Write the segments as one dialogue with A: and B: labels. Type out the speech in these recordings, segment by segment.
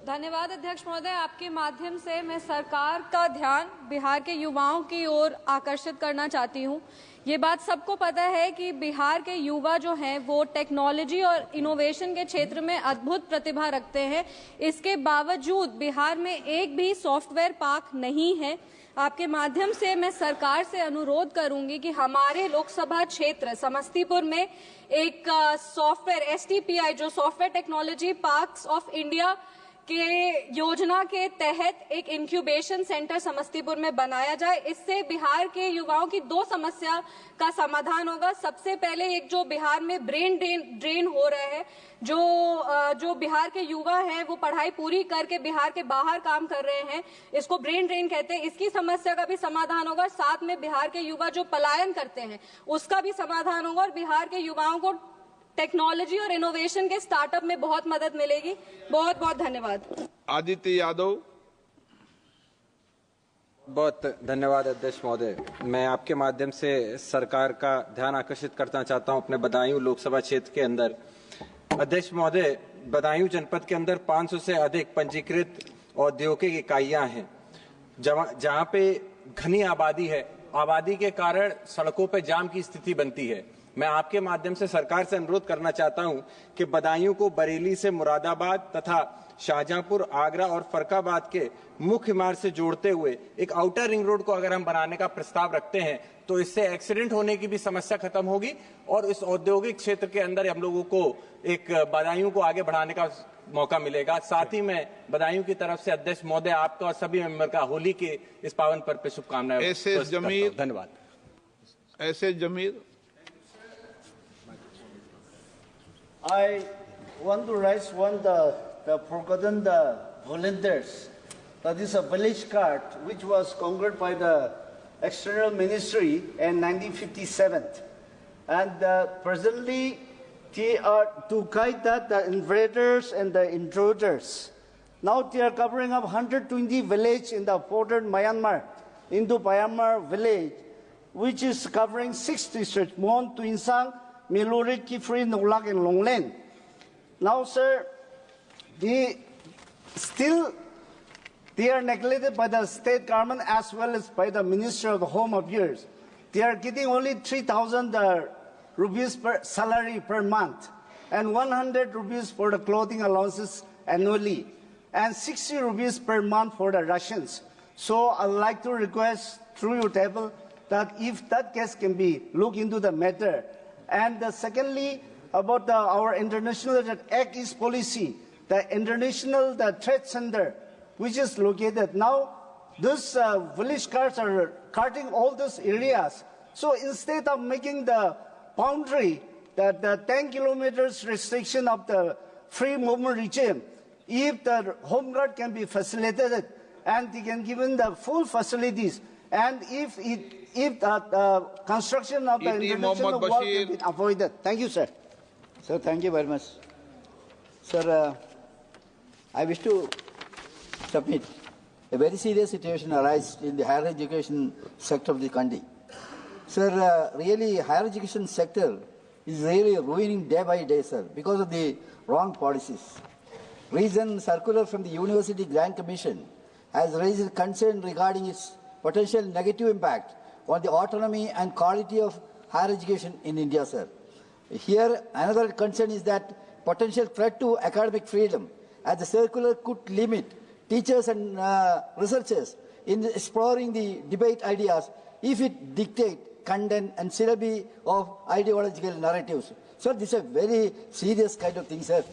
A: धन्यवाद अध्यक्ष महोदय। आपके माध्यम से मैं सरकार का ध्यान बिहार के युवाओं की ओर आकर्षित करना चाहती हूँ। ये बात सबको पता है कि बिहार के युवा जो हैं वो टेक्नोलॉजी और इनोवेशन के क्षेत्र में अद्भुत प्रतिभा रखते हैं। इसके बावजूद बिहार में एक भी सॉफ्टवेयर पार्क नहीं है। आपके माध्यम से मैं सरकार से अनुरोध करूंगी कि हमारे लोकसभा क्षेत्र समस्तीपुर में एक सॉफ्टवेयर STPI जो software technology parks of India के योजना के तहत एक इंक्यूबेशन सेंटर समस्तीपुर में बनाया जाए। इससे बिहार के युवाओं की दो समस्या का समाधान होगा। सबसे पहले एक जो बिहार में ब्रेन ड्रेन हो रहा है, जो बिहार के युवा हैं वो पढ़ाई पूरी करके बिहार के बाहर काम कर रहे हैं, इसको ब्रेन ड्रेन कहते हैं। इसकी समस्या का भी समाधान होगा। साथ में बिहार के युवा जो पलायन करते हैं उसका भी समाधान होगा और बिहार के युवाओं को टेक्नोलॉजी और इनोवेशन के स्टार्टअप में बहुत मदद मिलेगी। बहुत बहुत धन्यवाद।
B: आदित्य यादव।
C: बहुत धन्यवाद अध्यक्ष महोदय। मैं आपके माध्यम से सरकार का ध्यान आकर्षित करना चाहता हूं अपने बदायूं लोकसभा क्षेत्र के अंदर। अध्यक्ष महोदय, बदायूं जनपद के अंदर 500 से अधिक पंजीकृत औद्योगिक इकाइयां हैं, जहां पे घनी आबादी है। आबादी के कारण सड़कों पर जाम की स्थिति बनती है। मैं आपके माध्यम से सरकार से अनुरोध करना चाहता हूं कि बदायूं को बरेली से मुरादाबाद तथा शाहजहांपुर, आगरा और फरक्काबाद के मुख्य मार्ग से जोड़ते हुए एक आउटर रिंग रोड को अगर हम बनाने का प्रस्ताव रखते हैं तो इससे एक्सीडेंट होने की भी समस्या खत्म होगी और इस औद्योगिक क्षेत्र के अंदर हम लोगों को एक बदायूं को आगे बढ़ाने का मौका मिलेगा। साथ ही मैं बदायूं की तरफ से अध्यक्ष महोदय आपका और सभी मेंबर का होली के इस पावन पर्व पर शुभकामनाएं।
B: धन्यवाद। S Zameer.
D: I want to raise the forgotten volunteers. That is a village card which was conquered by the External Ministry in 1957. And presently they are to guide that the invaders and the intruders. Now they are covering up 120 villages in the border Myanmar, into Myanmar village, which is covering 6 districts: Mon, Tuinsang, Milurit, Kifri, Nolak, and Longlen. Now, sir, they are neglected by the state government as well as by the Ministry of the Home Affairs. They are getting only 3,000 rupees per salary per month and 100 rupees for the clothing allowances annually and 60 rupees per month for the rations. So I would like to request through your table that if that case can be looked into the matter. And secondly, about our international Act East policy, the international trade center, which is located now, these village cards are carting all those areas. So instead of making the boundary, the 10 kilometers restriction of the free movement regime, if the home guard can be facilitated and they can given the full facilities, and if the construction of the international wall can be avoided. Thank you, sir.
E: Sir, thank you very much. Sir, I wish to submit a very serious situation arises in the higher education sector of the country. Sir, really higher education sector is really ruining day by day, sir, because of the wrong policies. Recent circular from the University Grant Commission has raised concern regarding its potential negative impact on the autonomy and quality of higher education in India, sir. Here, another concern is that potential threat to academic freedom, as the circular could limit teachers and researchers in exploring the debate ideas if it dictate content and syllabi of ideological narratives. So this is a very serious kind of thing, sir.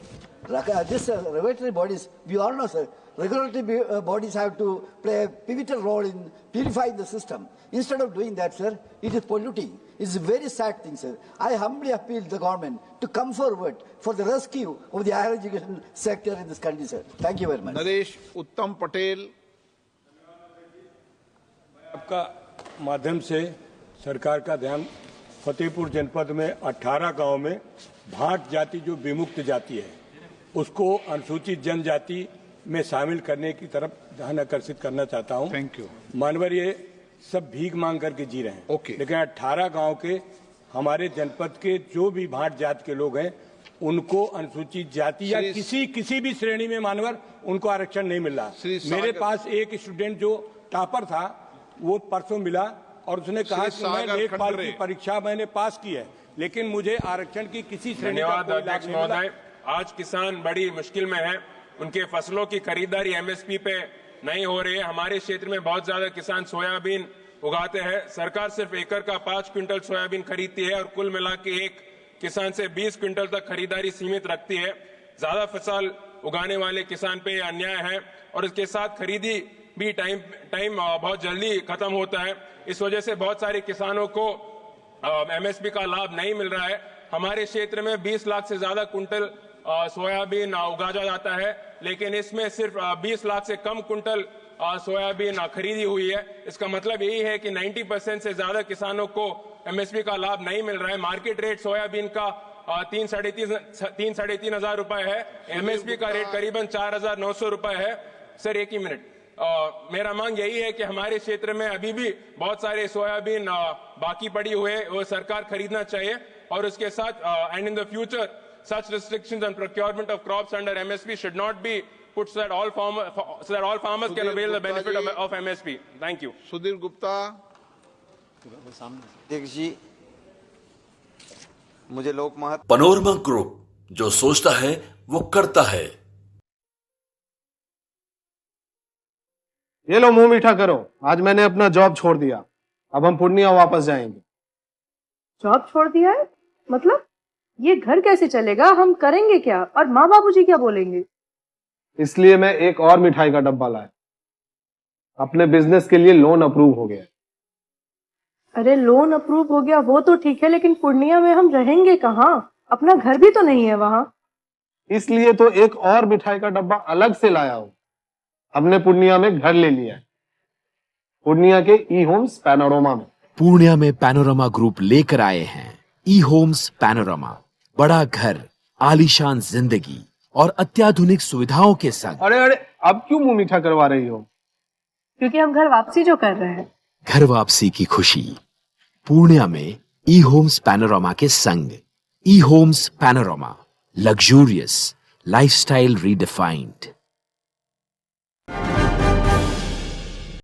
E: This regulatory bodies, we all know, sir, regulatory bodies have to play a pivotal role in purifying the system. Instead of doing that, sir, it is polluting. It's a very sad thing, sir. I humbly appeal to the government to come forward for the rescue of the higher education sector in this country, sir. Thank you very much.
B: Naresh उत्तम पटेल।
F: आपका माध्यम से सरकार का ध्यान फतेहपुर जनपद में 18 गांव में भाट जाति जो विमुक्त जाति है उसको अनुसूचित जनजाति में शामिल करने की तरफ ध्यान आकर्षित करना चाहता हूं।
B: Thank you.
F: मानवर ये सब भीख मांग करके जी रहे हैं।
B: ओके।
F: लेकिन 18 गांव के हमारे जनपद के जो भी भाट जात के लोग हैं उनको अनुसूचित जाति या किसी भी श्रेणी में मानवर उनको आरक्षण नहीं मिल रहा। मेरे पास एक स्टूडेंट जो टॉपर था वो परसों मिला और उसने कहा कि मैं लेखपाल की परीक्षा मैंने पास की है, लेकिन मुझे आरक्षण की किसी श्रेणी का कोई लाभ नहीं मिला।
G: आज किसान बड़ी मुश्किल में है, उनके फसलों की खरीदारी एमएसपी पे नहीं हो रही है। हमारे क्षेत्र में बहुत ज्यादा किसान सोयाबीन उगाते हैं। सरकार सिर्फ एकड़ का 5 क्विंटल सोयाबीन खरीदती है और कुल मिला के एक किसान से 20 क्विंटल तक खरीदारी सीमित रखती है। ज्यादा फसल उगाने वाले किसान पे अन्याय है और इसके साथ खरीदी भी टाइम बहुत जल्दी खत्म होता है। इस वजह से बहुत सारे किसानों को एमएसपी का लाभ नहीं मिल रहा है। हमारे क्षेत्र में 20 लाख से ज्यादा कुंटल सोयाबीन उगाया जाता है, लेकिन इसमें सिर्फ 20 लाख से कम कुंटल सोयाबीन खरीदी हुई है। इसका मतलब यही है कि 90% से ज्यादा किसानों को एमएसपी का लाभ नहीं मिल रहा है। मार्केट रेट सोयाबीन का 3-3.5 हजार रुपए है, एमएसपी का रेट करीबन 4,900 रुपए है। सर एक ही मिनट, मेरा मांग यही है कि हमारे क्षेत्र में अभी भी बहुत सारे सोयाबीन बाकी पड़ी हुए वो सरकार खरीदना चाहिए और उसके साथ and in the future such restrictions on procurement of crops under MSP should not be put so that all farmers can avail the benefit of MSP. Thank you.
B: Sudhir Gupta.
H: अध्यक्ष जी, मुझे लोक महत्व
I: पैनोरमा ग्रुप, जो सोचता है वो करता है।
J: ये लो मुंह मीठा करो, आज मैंने अपना जॉब छोड़ दिया, अब हम पूर्णिया वापस जाएंगे।
K: जॉब छोड़ दिया है? मतलब ये घर कैसे चलेगा? हम करेंगे क्या और माँ बाबूजी क्या बोलेंगे?
J: इसलिए मैं एक और मिठाई का डब्बा लाया। अपने बिजनेस के लिए लोन अप्रूव हो गया।
K: अरे लोन अप्रूव हो गया वो तो ठीक है, लेकिन पूर्णिया में हम रहेंगे कहाँ? अपना घर भी तो नहीं है वहाँ।
J: इसलिए तो एक और मिठाई का डब्बा अलग से लाया हूँ। हमने पूर्णिया में घर ले लिया है, पूर्णिया के ई होम्स पैनोरमा में।
L: पूर्णिया में पैनोरमा ग्रुप लेकर आए हैं ई होम्स पैनोरमा। बड़ा घर, आलीशान जिंदगी और अत्याधुनिक सुविधाओं के संग।
J: अरे अब क्यों मुंह मीठा करवा रही हो?
K: क्योंकि हम घर वापसी जो कर रहे हैं।
L: घर वापसी की खुशी पूर्णिया में ई होम्स पैनोरमा के संग। ई Homes Panorama, luxurious lifestyle redefined.